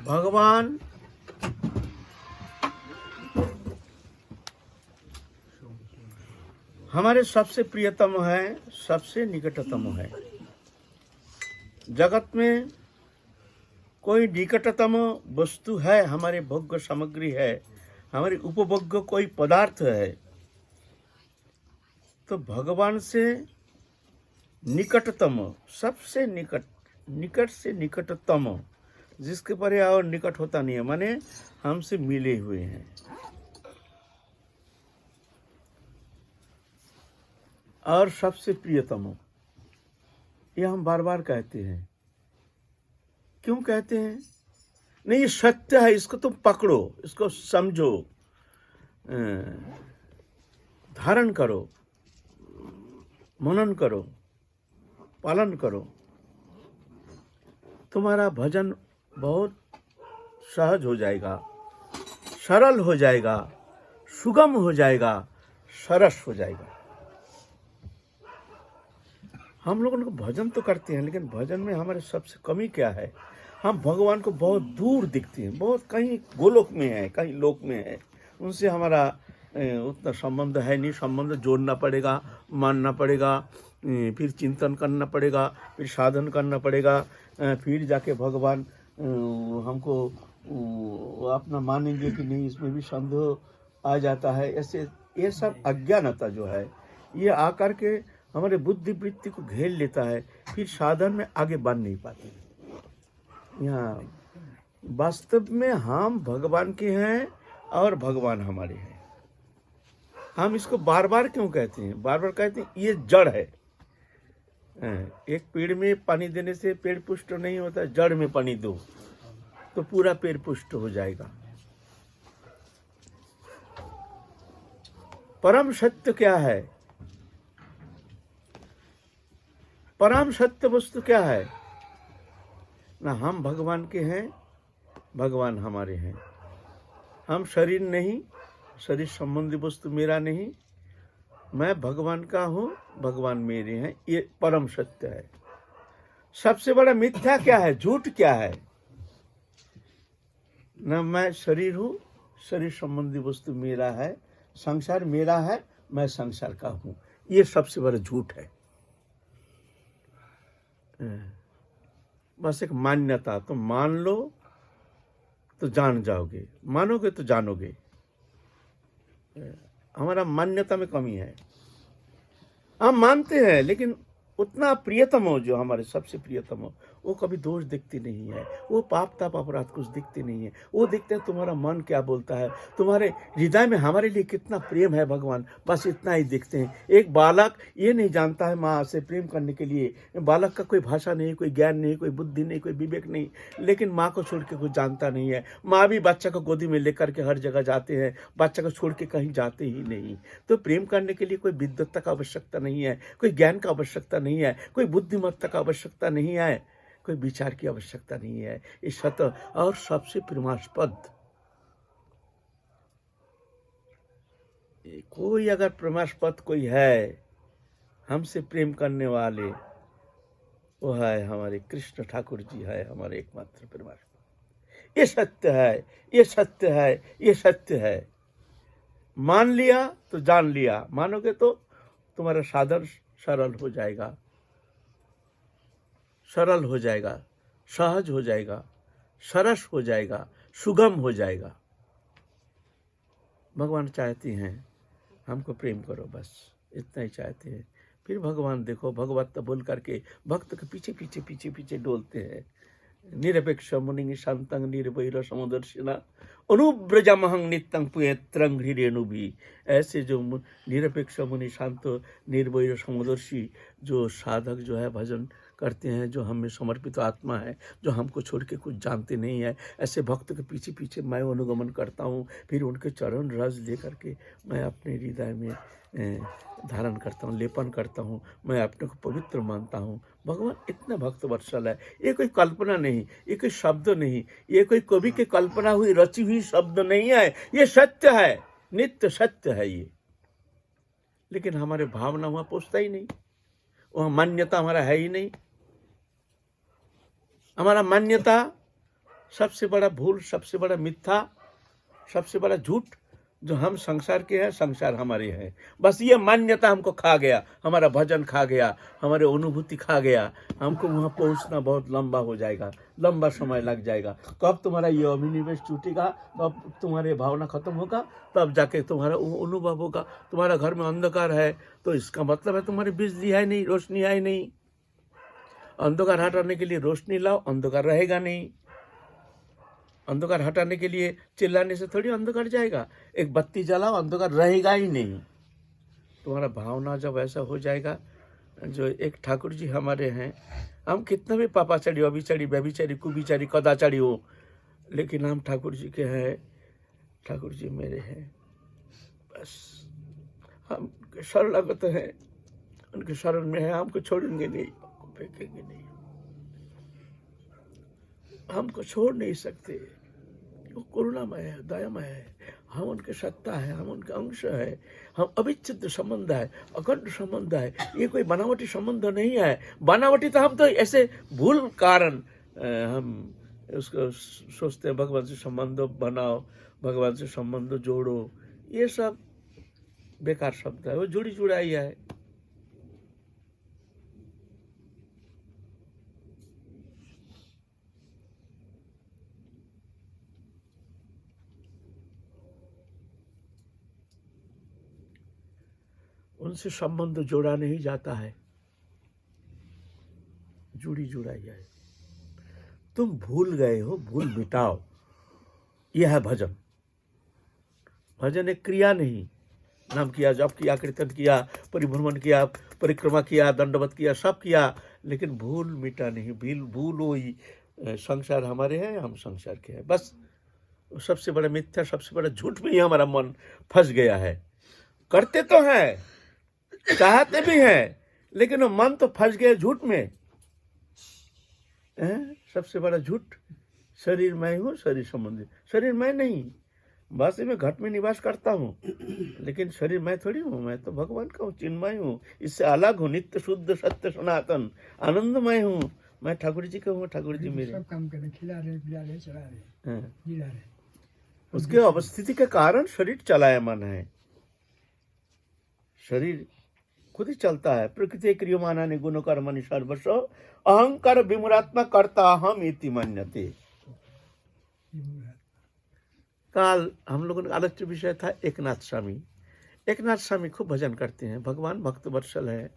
भगवान हमारे सबसे प्रियतम है, सबसे निकटतम है। जगत में कोई निकटतम वस्तु है, हमारे भोग्य सामग्री है, हमारे उपभोग्य कोई पदार्थ है, तो भगवान से निकटतम, सबसे निकट, निकट से निकटतम, जिसके परे और निकट होता नहीं है, माने हमसे मिले हुए हैं। और सबसे प्रियतम, ये हम बार बार कहते हैं। क्यों कहते हैं? नहीं, ये सत्य है, इसको तुम पकड़ो, इसको समझो, धारण करो, मनन करो, पालन करो। तुम्हारा भजन बहुत सहज हो जाएगा, सरल हो जाएगा, सुगम हो जाएगा, सरस हो जाएगा। हम लोगों को भजन तो करते हैं, लेकिन भजन में हमारे सबसे कमी क्या है? हम भगवान को बहुत दूर दिखते हैं, बहुत कहीं गोलोक में है, कहीं लोक में है, उनसे हमारा उतना संबंध है नहीं। संबंध जोड़ना पड़ेगा, मानना पड़ेगा, फिर चिंतन करना पड़ेगा, फिर साधन करना पड़ेगा, फिर जाके भगवान हमको अपना मानेंगे कि नहीं, इसमें भी संदेह आ जाता है। ऐसे ये सब अज्ञानता जो है, ये आकर के हमारे बुद्धि वृत्ति को घेर लेता है, फिर साधन में आगे बढ़ नहीं पाते। यहाँ वास्तव में हम भगवान के हैं और भगवान हमारे हैं। हम इसको बार बार क्यों कहते हैं? बार बार कहते हैं ये जड़ है। एक पेड़ में पानी देने से पेड़ पुष्ट नहीं होता, जड़ में पानी दो तो पूरा पेड़ पुष्ट हो जाएगा। परम सत्य क्या है? परम सत्य वस्तु क्या है? ना हम भगवान के हैं, भगवान हमारे हैं। हम शरीर नहीं, शरीर संबंधी वस्तु मेरा नहीं, मैं भगवान का हूँ, भगवान मेरे हैं। ये परम सत्य है। सबसे बड़ा मिथ्या क्या है, झूठ क्या है? ना मैं शरीर हूँ, शरीर संबंधी वस्तु मेरा है, संसार मेरा है, मैं संसार का हूँ। ये सबसे बड़ा झूठ है। बस एक मान्यता, तो मान लो तो जान जाओगे, मानोगे तो जानोगे। हमारा मान्यता में कमी है। हम मानते हैं, लेकिन उतना प्रियतम हो, जो हमारे सबसे प्रियतम हो, वो कभी दोष दिखती नहीं है, वो पाप ताप अपराध कुछ दिखते नहीं है। वो दिखते हैं तुम्हारा मन क्या बोलता है, तुम्हारे हृदय में हमारे लिए कितना प्रेम है भगवान, बस इतना ही दिखते हैं। एक बालक ये नहीं जानता है माँ से प्रेम करने के लिए। बालक का कोई भाषा नहीं, कोई ज्ञान नहीं, कोई बुद्धि नहीं, कोई विवेक नहीं, लेकिन माँ को छोड़ के कुछ जानता नहीं है। माँ भी बच्चा को गोदी में लेकर के हर जगह जाते हैं, बच्चा को छोड़ के कहीं जाते ही नहीं। तो प्रेम करने के लिए कोई विद्वत्ता का आवश्यकता नहीं है, कोई ज्ञान का आवश्यकता नहीं है, कोई बुद्धिमत्ता का आवश्यकता नहीं है, कोई विचार की आवश्यकता नहीं है। इस सत और सबसे प्रेमास्पद, कोई अगर प्रेमास्पद कोई है हमसे प्रेम करने वाले, वो है हमारे कृष्ण ठाकुर जी, है हमारे एकमात्र प्रेमास्पद। ये सत्य है, ये सत्य है, ये सत्य है। मान लिया तो जान लिया, मानोगे तो तुम्हारा साधन सरल हो जाएगा, सरल हो जाएगा, सहज हो जाएगा, सरस हो जाएगा, सुगम हो जाएगा। भगवान चाहते हैं हमको प्रेम करो, बस इतना ही चाहते हैं। फिर भगवान देखो, भगवत बोल करके भक्त के पीछे पीछे पीछे पीछे डोलते हैं। निरपेक्ष मुनि शांतं निर्वैर समदर्शिना अनुव्रजमहं नित्यं पुयत्रं हृरेणु भी। ऐसे जो निरपेक्ष मुनि, शांत, निर्वैर समदर्शी जो साधक जो है भजन करते हैं, जो हमें समर्पित आत्मा है, जो हमको छोड़ के कुछ जानते नहीं है, ऐसे भक्त के पीछे पीछे मैं अनुगमन करता हूँ। फिर उनके चरण रज ले करके मैं अपने हृदय में धारण करता हूँ, लेपन करता हूँ, मैं अपने को पवित्र मानता हूँ। भगवान इतना भक्त वत्सल है। ये कोई कल्पना नहीं, ये कोई शब्द नहीं, ये कोई कवि की कल्पना हुई रची हुई शब्द नहीं है, ये सत्य है, नित्य सत्य है ये। लेकिन हमारे भावना वहाँ पहुँचता ही नहीं, वहाँ मान्यता हमारा है ही नहीं। हमारा मान्यता सबसे बड़ा भूल, सबसे बड़ा मिथ्या, सबसे बड़ा झूठ, जो हम संसार के हैं, संसार हमारे हैं। बस ये मान्यता हमको खा गया, हमारा भजन खा गया, हमारे अनुभूति खा गया। हमको वहाँ पहुँचना बहुत लंबा हो जाएगा, लंबा समय लग जाएगा। कब तुम्हारा ये अभिनिवेश छूटेगा, कब तुम्हारे भावना खत्म होगा, तब जाके तुम्हारा वो अनुभव होगा। तुम्हारा घर में अंधकार है तो इसका मतलब है तुम्हारी बिजली है नहीं, रोशनी है नहीं। अंधकार हटाने के लिए रोशनी लाओ, अंधकार रहेगा नहीं। अंधकार हटाने के लिए चिल्लाने से थोड़ी अंधकार जाएगा। एक बत्ती जलाओ, अंधकार रहेगा ही नहीं। तुम्हारा भावना जब ऐसा हो जाएगा, जो एक ठाकुर जी हमारे हैं, हम कितना भी पापाचारी, अभिचारी, व्यभिचारी, कुविचारी, कदाचारी हो, लेकिन हम ठाकुर जी के हैं, ठाकुर जी मेरे हैं। बस हम शरणागत हैं, उनके शरण में है, हमको छोड़ेंगे नहीं, हमको फेंकेंगे नहीं, हमको छोड़ नहीं सकते। वो करुणामय है, दयामय है, हम उनके सत्ता है, हम उनके अंश है, हम अविच्छिन्न संबंध है, अखंड संबंध है। ये कोई बनावटी संबंध नहीं है। बनावटी तो हम तो ऐसे भूल कारण हम उसको सोचते हैं, भगवान से संबंध बनाओ, भगवान से संबंध जोड़ो, ये सब बेकार शब्द है, वो जुड़ी जुड़ाई है। उनसे संबंध जोड़ा नहीं जाता है, जुड़ी जुड़ाई है। तुम भूल गए हो, भूल मिटाओ, यह है भजन। भजन एक क्रिया नहीं, नाम किया, जप किया, कीर्तन किया, परिभ्रमण किया, परिक्रमा किया, दंडवत किया, सब किया, लेकिन भूल मिटा नहीं। भूल वही, संसार हमारे हैं, हम संसार के हैं। बस सबसे बड़ा मिथ्या, सबसे बड़ा झूठ में ही हमारा मन फंस गया है। करते तो हैं, चाहते भी हैं, लेकिन वो मन तो फंस गया झूठ में। सबसे बड़ा झूठ, शरीर मैं हूँ, शरीर संबंधी। शरीर मैं नहीं, बस मैं घट में निवास करता हूँ, लेकिन शरीर मैं थोड़ी हूँ। मैं तो भगवान का हूँ, चिन्मय हूँ, इससे अलग हूँ, नित्य शुद्ध सत्य सनातन आनंदमय हूँ। मैं ठाकुर जी का हूँ, ठाकुर जी मेरे सब काम कर रहे, खिला रहे, पिला रहे, चला रहे, जिला रहे। उसके अवस्थिति के कारण शरीर चलायमान है। शरीर खुद ही चलता है। प्रकृति क्रियमानानि गुण कर्मणि सर्वस्व अहंकार विमुरात्मा कर्ता हम इति मन्यते। काल हम लोगों का आलोच्य विषय था एकनाथ स्वामी। एकनाथ स्वामी खूब भजन करते हैं, भगवान भक्त वत्सल है,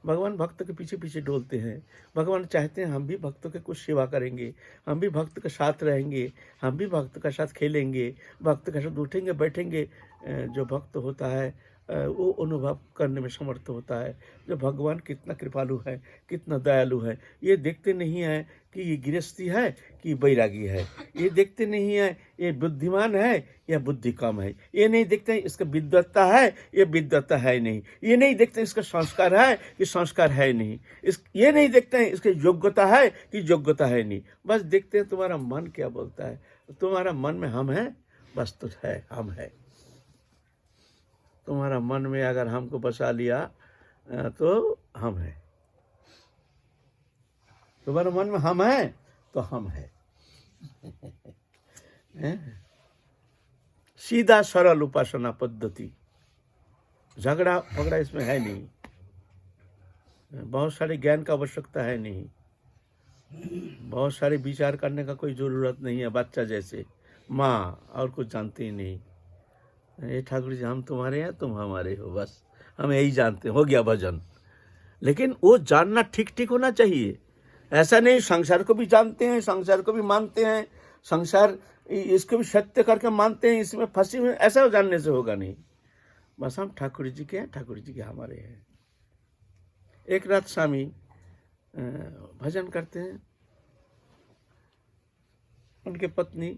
भगवान भक्त के पीछे पीछे डोलते हैं। भगवान चाहते हैं हम भी भक्तों के कुछ सेवा करेंगे, हम भी भक्त के साथ रहेंगे, हम भी भक्त के साथ खेलेंगे, भक्त के साथ उठेंगे बैठेंगे। जो भक्त होता है वो अनुभव करने में समर्थ होता है, जो भगवान कितना कृपालु है, कितना दयालु है। ये देखते नहीं है कि ये गृहस्थी है कि बैरागी है, ये देखते नहीं है ये बुद्धिमान है या बुद्धि कम है, ये नहीं देखते हैं इसका विद्वत्ता है ये विद्वत्ता है नहीं, ये नहीं देखते हैं इसका संस्कार है कि संस्कार है नहीं, ये नहीं देखते हैं इसकी योग्यता है कि योग्यता है नहीं। बस देखते हैं तुम्हारा मन क्या बोलता है। तुम्हारा मन में हम हैं, बस तो है, हम है। तुम्हारा मन में अगर हमको बसा लिया तो हम है। तुम्हारे मन में हम है तो हम है। सीधा सरल उपासना पद्धति, झगड़ा फगड़ा इसमें है नहीं, बहुत सारे ज्ञान का आवश्यकता है नहीं, बहुत सारे विचार करने का कोई जरूरत नहीं है। बच्चा जैसे माँ और कुछ जानते ही नहीं, ये ठाकुर जी हम तुम्हारे हैं, तुम हमारे हो, बस हम यही जानते हैं, हो गया भजन। लेकिन वो जानना ठीक ठीक होना चाहिए। ऐसा नहीं संसार को भी जानते हैं, संसार को भी मानते हैं, संसार इसको भी सत्य करके मानते हैं, इसमें फंसी हुए, ऐसा जानने से होगा नहीं। बस हम ठाकुर जी के हैं, ठाकुर जी के हमारे हैं। एकनाथ स्वामी भजन करते हैं, उनके पत्नी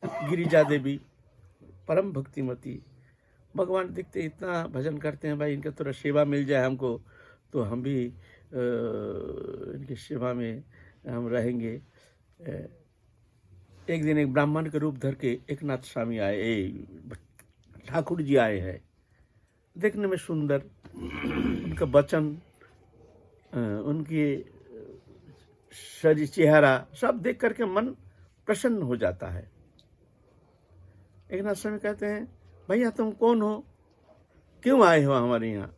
गिरिजा देवी परम भक्तिमती, भगवान दिखते इतना भजन करते हैं, भाई इनका थोड़ा सेवा मिल जाए हमको तो हम भी इनकी सेवा में हम रहेंगे। एक दिन एक ब्राह्मण के रूप धर के एकनाथ स्वामी आए, ठाकुर जी आए हैं, देखने में सुंदर, उनका वचन, उनकी शरीर चेहरा सब देख करके मन प्रसन्न हो जाता है। एक नाथ स्वामी कहते हैं, भैया तुम कौन हो, क्यों आए हो हमारे यहाँ?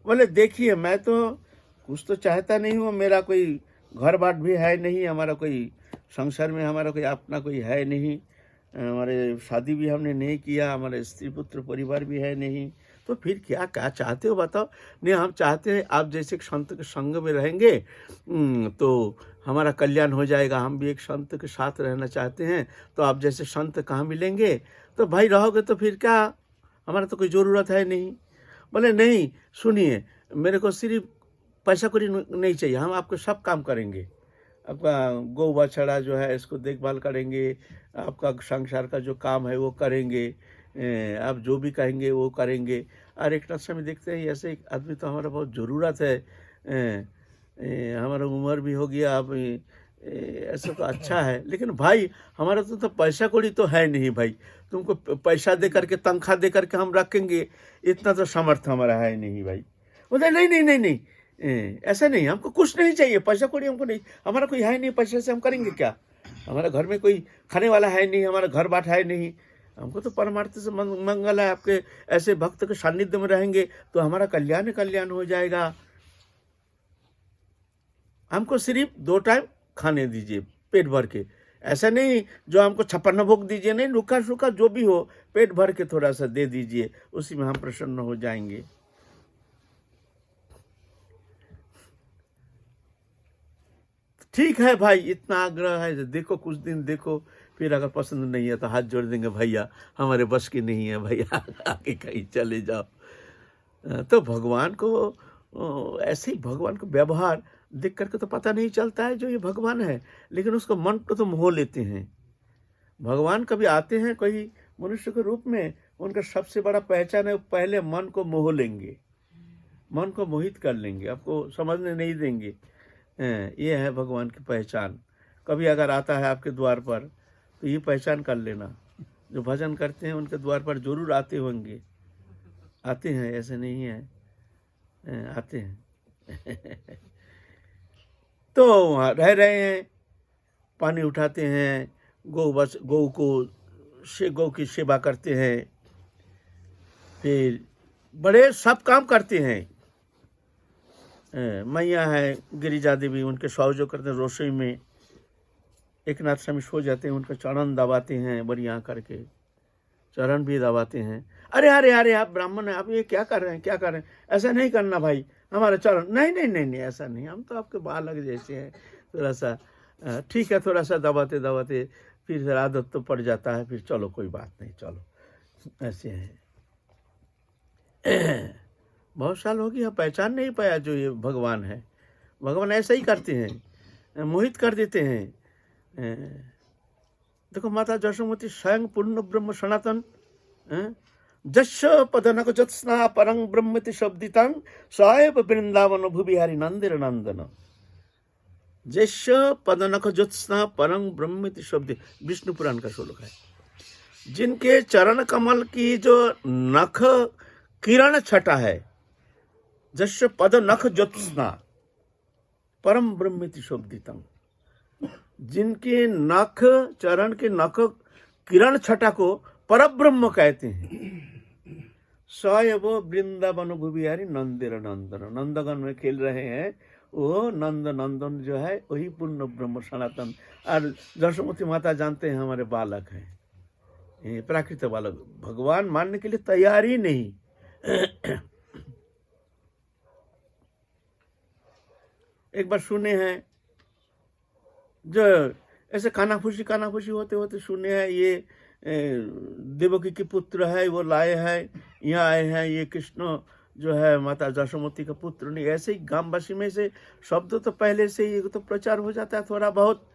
बोले देखिए मैं तो कुछ तो चाहता नहीं हूँ, मेरा कोई घर बाट भी है नहीं, हमारा कोई संसार में हमारा कोई अपना कोई है नहीं, हमारे शादी भी हमने नहीं किया, हमारे स्त्री पुत्र परिवार भी है नहीं, तो फिर क्या क्या चाहते हो बताओ? नहीं हम चाहते हैं आप जैसे एक संत के संग में रहेंगे तो हमारा कल्याण हो जाएगा, हम भी एक संत के साथ रहना चाहते हैं, तो आप जैसे संत कहाँ मिलेंगे? तो भाई रहोगे तो फिर क्या, हमारा तो कोई ज़रूरत है नहीं। बोले नहीं सुनिए, मेरे को सिर्फ पैसा कौड़ी नहीं चाहिए, हम आपको सब काम करेंगे, आपका गौ बछड़ा जो है इसको देखभाल करेंगे, आपका संसार का जो काम है वो करेंगे, आप जो भी कहेंगे वो करेंगे। और एक नाथ स्वामी देखते हैं ऐसे एक आदमी तो हमारा बहुत ज़रूरत है, हमारा उम्र भी हो गया अब, ऐसा तो अच्छा है, लेकिन भाई हमारा तो पैसा कौड़ी तो है नहीं भाई, तुमको पैसा दे करके तनख्वाह दे करके हम रखेंगे, इतना तो सामर्थ्य हमारा है नहीं भाई। बोलते नहीं नहीं नहीं नहीं, ऐसा नहीं, हमको कुछ नहीं चाहिए, पैसा कौड़ी हमको नहीं, हमारा कोई है नहीं, पैसे से हम करेंगे क्या, हमारा घर में कोई खाने वाला है नहीं, हमारा घर बाट है नहीं, हमको तो परमार्थ से मंगल है, आपके ऐसे भक्त के सानिध्य में रहेंगे तो हमारा कल्याण कल्याण हो जाएगा। हमको सिर्फ 2 टाइम खाने दीजिए पेट भर के, ऐसा नहीं जो हमको 56 भोग दीजिए, नहीं, रूखा सूखा जो भी हो पेट भर के थोड़ा सा दे दीजिए, उसी में हम प्रसन्न हो जाएंगे। ठीक है भाई, इतना आग्रह है, देखो कुछ दिन देखो, फिर अगर पसंद नहीं है तो हाथ जोड़ देंगे, भैया हमारे बस की नहीं है, भैया आगे कहीं चले जाओ। तो भगवान को ऐसे ही भगवान को व्यवहार देख करके तो पता नहीं चलता है जो ये भगवान है, लेकिन उसको मन को तो मोह लेते हैं। भगवान कभी आते हैं कोई मनुष्य के रूप में, उनका सबसे बड़ा पहचान है पहले मन को मोह लेंगे, मन को मोहित कर लेंगे, आपको समझने नहीं देंगे। ये है भगवान की पहचान। कभी अगर आता है आपके द्वार पर तो ये पहचान कर लेना, जो भजन करते हैं उनके द्वार पर जरूर आते होंगे, आते हैं, ऐसे नहीं है, आते हैं। तो वहाँ रह रहे हैं, पानी उठाते हैं, गौ की सेवा करते हैं, फिर बड़े सब काम करते हैं। मैया है गिरिजा देवी, उनके सहयोग करते हैं रसोई में। एक नाथ स्वामी सो जाते हैं, उनका चरण दबाते हैं, बढ़िया करके चरण भी दबाते हैं। अरे अरे अरे आप ब्राह्मण हैं, आप ये क्या कर रहे हैं, क्या कर रहे हैं, ऐसा नहीं करना भाई, हमारा चरण नहीं नहीं नहीं नहीं, ऐसा नहीं, हम तो आपके बालक जैसे हैं, थोड़ा सा ठीक है, थोड़ा सा दबाते दबाते फिर आदत तो पड़ जाता है, फिर चलो कोई बात नहीं, चलो ऐसे हैं। बहुत साल हो गया, पहचान नहीं पाया जो ये भगवान है। भगवान ऐसा ही करते हैं, मोहित कर देते हैं। देखो माता जशोमती स्वयं पूर्ण ब्रह्म सनातन, जश पदनक ज्योत्स्ना परं ब्रह्मति शब्दितं साहेब वृंदावन भुविहारी नंदिर नंदन। जश पदनक ज्योत्स्ना परं ब्रह्मति शब्द, विष्णु पुराण का श्लोक है। जिनके चरण कमल की जो नख किरण छटा है, जश पद नख ज्योत्स्ना परम ब्रह्मति शब्दितं, जिनके नख चरण के नख किरण छटा को परब्रह्म कहते हैं। सयव वृंदावन भुविहारी नंदिर नंदन, नंदगन में खेल रहे हैं, वो नंद नंदन जो है वही पूर्ण ब्रह्म सनातन। और जशोमती माता जानते हैं हमारे बालक हैं, प्राकृत बालक, भगवान मानने के लिए तैयार ही नहीं। एक बार सुने हैं, जो ऐसे कानाफूसी होते होते सुने हैं, ये देवकी के पुत्र है, वो लाए हैं, यहाँ आए हैं, ये कृष्ण जो है माता जशोमती का पुत्र नहीं। ऐसे ही ग्रामवासी में से शब्द तो पहले से ही तो प्रचार हो जाता है थोड़ा बहुत,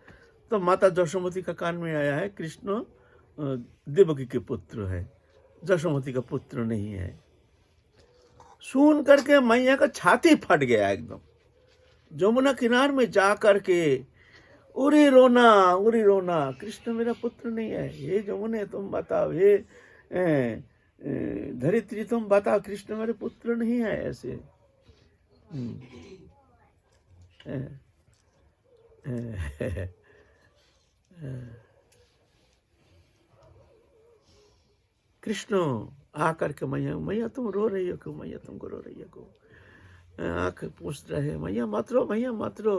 तो माता जशोमती का कान में आया है कृष्ण देवकी के पुत्र है, जशोमती का पुत्र नहीं है। सुन करके मैया का छाती फट गया एकदम। जमुना किनार में जा करके उरी रोना, कृष्ण मेरा पुत्र नहीं है, हे जमुने तुम बताओ, हे धरित्री तुम बताओ, कृष्ण मेरे पुत्र नहीं है। ऐसे कृष्ण आकर के मैया, मैया तुम रो रही हो क्यों, मैया तुमको रो रही हो क्यों, आके पूछ रहे मैया मत रो, मैया मत रो।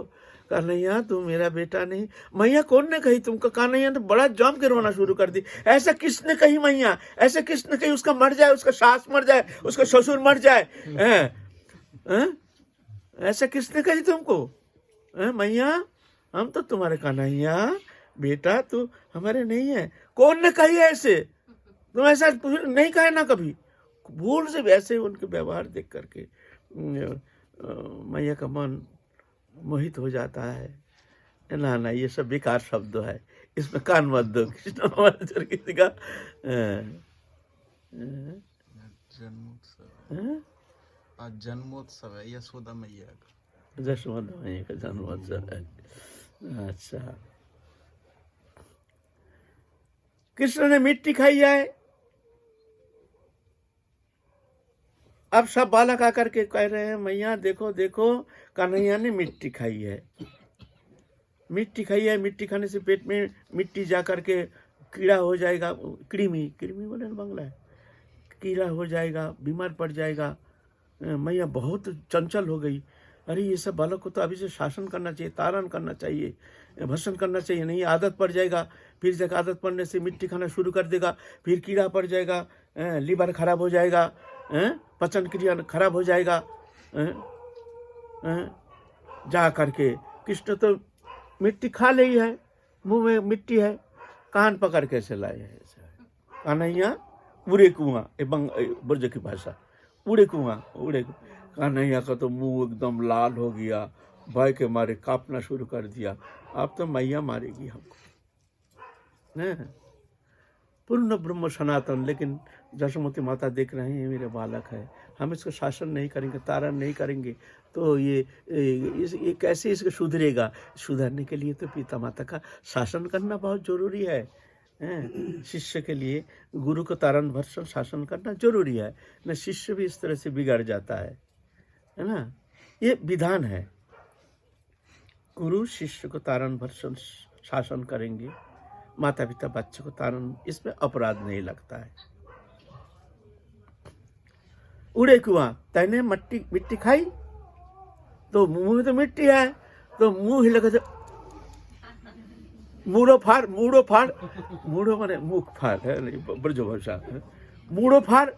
कन्हैया तू मेरा बेटा नहीं। मैया कौन ने कही तुमको? कन्हैया ने बड़ा जम के रोना शुरू कर दी। ऐसा किसने कही मैया? ऐसा किसने कही? उसका मर जाए, उसका सास मर जाए, उसका ससुर मर जाए, ऐसा किसने कही तुमको? मैया हम तो तुम्हारे कन्हैया, बेटा तू हमारे नहीं है। कौन ने कही ऐसे? तुम ऐसा नहीं कहे ना कभी। भूल से वैसे उनके व्यवहार देख करके मैया का मन मोहित हो जाता है। ना ना, ये सब बेकार शब्द है, इसमें कान मत दो। कृष्ण हमारे किसी का आज जन्मोत्सव है यशोदा मैया का। यशोदा मैया का जन्मोत्सव है। अच्छा, कृष्ण ने मिट्टी खाई है। अब सब बालक आकर के कह रहे हैं मैया देखो देखो, कन्हैया ने मिट्टी खाई है, मिट्टी खाई है। मिट्टी खाने से पेट में मिट्टी जा करके कीड़ा हो जाएगा, कृमि, कृमि बोले ना बांग्ला है, कीड़ा हो जाएगा, बीमार पड़ जाएगा। मैया बहुत चंचल हो गई। अरे ये सब बालक को तो अभी से शासन करना चाहिए, तारण करना चाहिए, भर्सन करना चाहिए, नहीं आदत पड़ जाएगा। फिर जब आदत पड़ने से मिट्टी खाना शुरू कर देगा, फिर कीड़ा पड़ जाएगा, लीवर खराब हो जाएगा, पचन क्रिया खराब हो जाएगा। जा करके कृष्ण तो मिट्टी खा ली है, मुंह में मिट्टी है, कान पकड़ कैसे लाए है? कन्हैया उड़े कुआं, ब्रज की भाषा, उड़े कुआं, उड़े। कन्हैया का तो मुंह एकदम लाल हो गया, भय के मारे कांपना शुरू कर दिया। अब तो मैया मारेगी हमको। पूर्ण ब्रह्म सनातन, लेकिन जशोमती माता देख रहे हैं मेरे बालक है, हम इसको शासन नहीं करेंगे, तारण नहीं करेंगे तो ये कैसे इसको सुधरेगा? सुधरने के लिए तो पिता माता का शासन करना बहुत जरूरी है। शिष्य के लिए गुरु को तारण भर्सन शासन करना जरूरी है, न शिष्य भी इस तरह से बिगड़ जाता है ना। ये विधान है, गुरु शिष्य को तारण भर्सन शासन करेंगे, माता पिता बच्चे को तारण, इसमें अपराध नहीं लगता है। उड़े कुआं, तैने मिट्टी खाई तो मुंह में तो मिट्टी है, तो मुंह हिला के मूड़ो फाड़, मूड़ो फाड़, मूड़ो माने मुख फाड़ है, ब्रज भाषा, मूड़ो फाड़।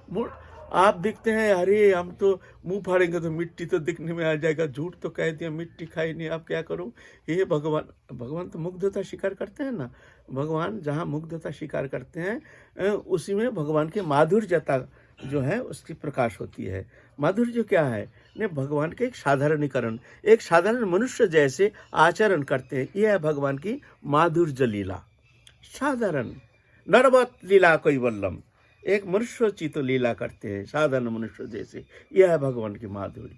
आप दिखते हैं अरे हम तो मुंह फाड़ेंगे तो मिट्टी तो दिखने में आ जाएगा, झूठ तो कह दिया, मिट्टी खाई नहीं, आप क्या करूं? ये भगवान, भगवान तो मुग्धता स्वीकार करते हैं ना। भगवान जहाँ मुग्धता स्वीकार करते हैं उसी में भगवान की माधुर्यता जो है उसकी प्रकाश होती है। माधुर्य क्या है? ने भगवान के एक साधारणीकरण, एक साधारण मनुष्य जैसे आचरण करते हैं, यह है भगवान की माधुर्य लीला। साधारण नरवत लीला कोई वल्लम, एक मनुष्योचित लीला करते हैं साधारण मनुष्य जैसे, यह है भगवान की माधुर्य।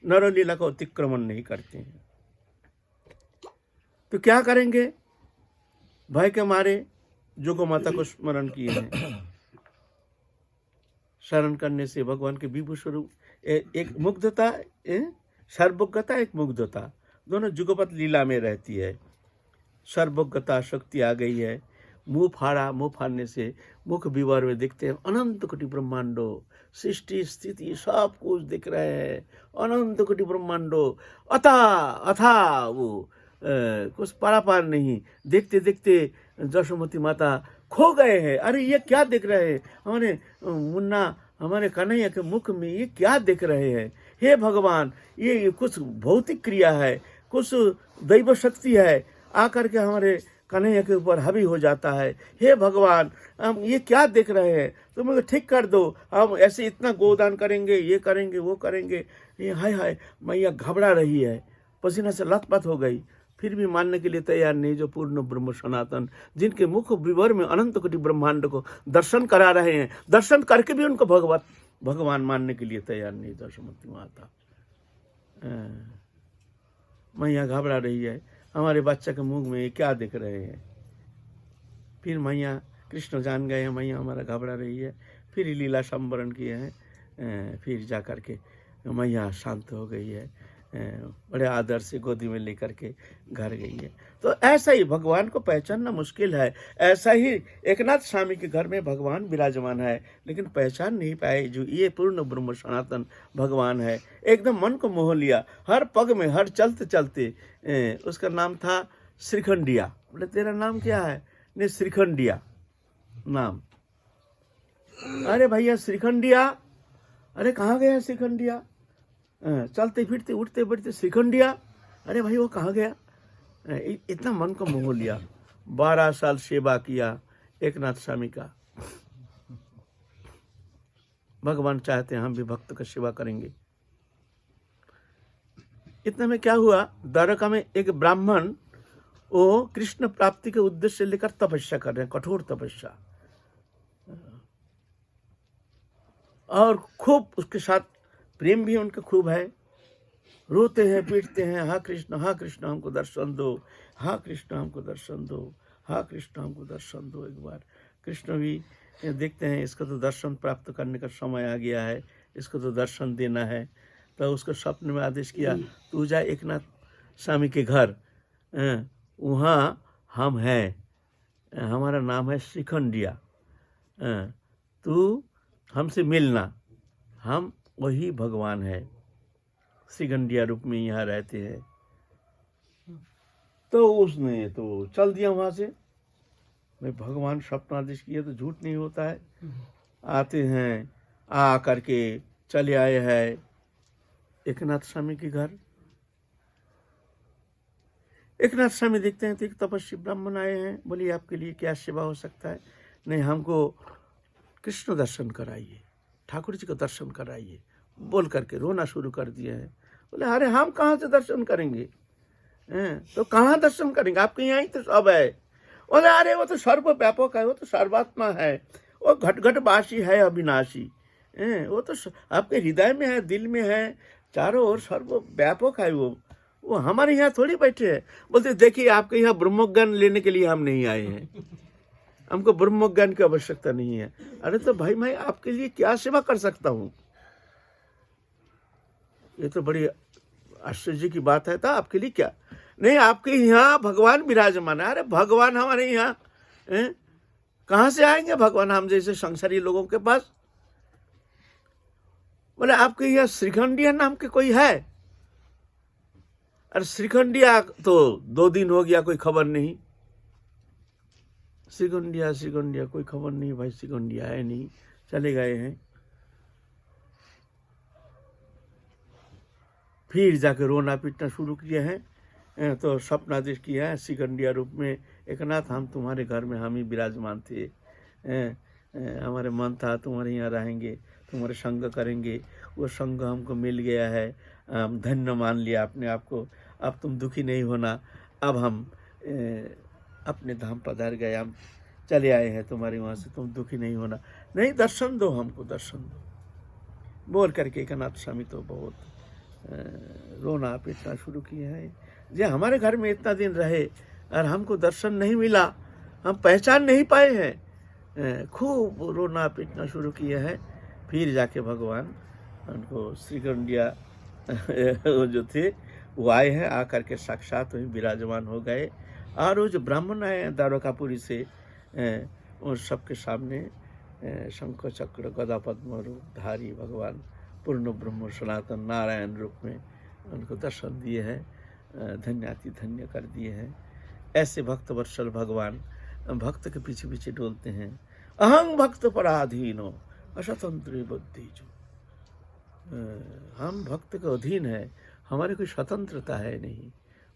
नर लीला को अतिक्रमण नहीं करते हैं। तो क्या करेंगे? भय के मारे जोगो माता को स्मरण किए हैं। शरण करने से भगवान के विभू स्वरूप, एक मुग्धता, सर्वज्ञता, एक मुग्धता, दोनों जुगपत लीला में रहती है। सर्वज्ञता शक्ति आ गई है। मुंह फाड़ा, मुंह फाड़ने से मुख विवर में दिखते हैं अनंत कोटि ब्रह्मांडो, सृष्टि स्थिति सब कुछ दिख रहे हैं, अनंत कोटि ब्रह्मांडो, अथा वो कुछ पारापार नहीं। देखते देखते जशोमती माता खो गए हैं। अरे ये क्या देख रहे हैं? हमारे मुन्ना, हमारे कन्हैया के मुख में ये क्या देख रहे हैं? हे भगवान, ये कुछ भौतिक क्रिया है, कुछ दैव शक्ति है, आकर के हमारे कन्हैया के ऊपर हावी हो जाता है। हे भगवान, हम ये क्या देख रहे हैं? तुम मुझे ठीक कर दो, हम ऐसे इतना गोदान करेंगे, ये करेंगे, वो करेंगे। ये हाय हाय, मैया घबरा रही है, पसीना से लथपथ हो गई, फिर भी मानने के लिए तैयार नहीं। जो पूर्ण ब्रह्म सनातन, जिनके मुख विवर में अनंत कोटि ब्रह्मांड को दर्शन करा रहे हैं, दर्शन करके भी उनको भगवान मानने के लिए तैयार नहीं। जशोमती माता मैया घबरा रही है, हमारे बच्चे के मुंह में क्या देख रहे हैं? फिर मैया, कृष्ण जान गए हैं मैया हमारा घबरा रही है, फिर लीला संवरण किए हैं। फिर जा कर के मैया शांत हो गई है। बड़े आदर से गोदी में लेकर के घर गई है। तो ऐसा ही भगवान को पहचानना मुश्किल है। ऐसा ही एकनाथ स्वामी के घर में भगवान विराजमान है, लेकिन पहचान नहीं पाए जो ये पूर्ण ब्रह्म सनातन भगवान है। एकदम मन को मोह लिया, हर पग में, हर चलते चलते। उसका नाम था श्रीखंडिया। बोले तेरा नाम क्या है? ने श्रीखंडिया नाम। अरे भैया श्रीखंडिया, अरे कहाँ गया श्रीखंडिया? चलते फिरते उठते बैठते श्रीखंडिया, अरे भाई वो कहाँ गया? इतना मन को मोह लिया। 12 साल सेवा किया एकनाथ स्वामी का। भगवान चाहते हैं हम भी भक्त का सेवा करेंगे। इतने में क्या हुआ, द्वारका में एक ब्राह्मण वो कृष्ण प्राप्ति के उद्देश्य से लेकर तपस्या कर रहे हैं, कठोर तपस्या, और खूब उसके साथ प्रेम भी उनका खूब है। रोते हैं, पीटते हैं, हाँ कृष्ण हमको दर्शन दो, हाँ कृष्ण हमको दर्शन दो, हाँ कृष्ण हमको दर्शन दो। एक बार कृष्ण भी देखते हैं इसका तो दर्शन प्राप्त करने का समय आ गया है, इसको तो दर्शन देना है। तो उसको स्वप्न में आदेश किया, तू जा एकनाथ स्वामी के घर, वहाँ हम हैं, हमारा नाम है श्रीखंडिया, तू हमसे मिलना, हम वही भगवान है, श्रीखंडिया रूप में यहाँ रहते हैं। तो उसने तो चल दिया वहाँ से। भाई भगवान स्वप्नादेश किए तो झूठ नहीं होता है। आते हैं, आ करके चले आए हैं एकनाथ स्वामी के घर। एकनाथ स्वामी देखते हैं तो एक तपस्वी ब्राह्मण आए हैं। बोलिए आपके लिए क्या सेवा हो सकता है? नहीं, हमको कृष्ण दर्शन कराइए, ठाकुर जी का दर्शन कराइए, बोल करके रोना शुरू कर दिए हैं। बोले अरे हम कहाँ से दर्शन करेंगे? तो कहाँ दर्शन करेंगे? आपके यहाँ ही तो सब है। बोले अरे वो तो सर्वव्यापक है, वो तो सर्वात्मा है, वो घट घट वासी है, अविनाशी। वो तो आपके हृदय में है, दिल में है, चारों ओर सर्वव्यापक है। वो हमारे यहाँ थोड़ी बैठे हैं। बोलते देखिए आपके यहाँ ब्रह्मज्ञान लेने के लिए हम नहीं आए हैं, हमको ब्रह्मज्ञान की आवश्यकता नहीं है। अरे तो भाई मैं आपके लिए क्या सेवा कर सकता हूँ? ये तो बड़ी आश्चर्य की बात है। था आपके लिए क्या? नहीं, आपके यहाँ भगवान विराजमान है। अरे भगवान हमारे यहाँ कहाँ से आएंगे भगवान हम जैसे संसारी लोगों के पास? बोले आपके यहाँ श्रीखंडिया नाम के कोई है? अरे श्रीखंडिया तो 2 दिन हो गया, कोई खबर नहीं। श्रीखंडिया कोई खबर नहीं भाई, श्रीखंडिया है नहीं, चले गए हैं। फिर जाके रोना पीटना शुरू किए हैं। तो स्वप्नादेश किया है श्रीखंडिया रूप में, एकनाथ हम तुम्हारे घर में हम ही विराजमान थे, हमारे मन था तुम्हारे यहाँ रहेंगे, तुम्हारे संग करेंगे, वो संग हमको मिल गया है, हम धन्य मान लिया अपने आप को। अब तुम दुखी नहीं होना, अब हम अपने धाम पधार गए, हम चले आए हैं तुम्हारे वहाँ से, तुम दुखी नहीं होना। नहीं, दर्शन दो हमको, दर्शन दो, बोल करके एकनाथ स्वामी तो बहुत रोना पीटना शुरू किए हैं। जे हमारे घर में इतना दिन रहे और हमको दर्शन नहीं मिला, हम पहचान नहीं पाए हैं। खूब रोना पीटना शुरू किए हैं। फिर जाके भगवान उनको श्रीखंडिया जो थे वो आए हैं, आकर के साक्षात वहीं विराजमान हो गए। और वो जो ब्राह्मण आए हैं द्वारकापुरी से, उन सबके सामने शंख चक्र गदा पद्म रूप धारी भगवान पूर्ण ब्रह्म सनातन नारायण रूप में उनको दर्शन दिए हैं, धन्याति धन्य कर दिए हैं। ऐसे भक्त वत्सल भगवान भक्त के पीछे पीछे डोलते हैं। अहं भक्त पराधीनो असतंत्र बुद्धि जो, हम भक्त के अधीन है, हमारी कोई स्वतंत्रता है नहीं।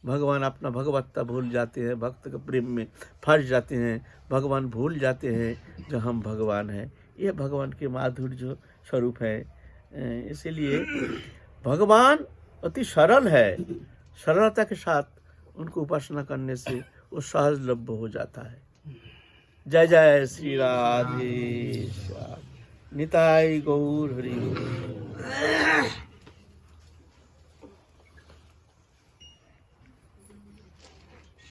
भगवान अपना भगवत्ता भूल जाते हैं, भक्त के प्रेम में फंस जाते हैं, भगवान भूल जाते हैं जो हम भगवान हैं। यह भगवान के माधुर्य जो स्वरूप है। इसीलिए भगवान अति सरल है, सरलता के साथ उनको उपासना करने से वो सहजलभ्य हो जाता है। जय जय श्री राधे श्याम, निताई गौर हरि।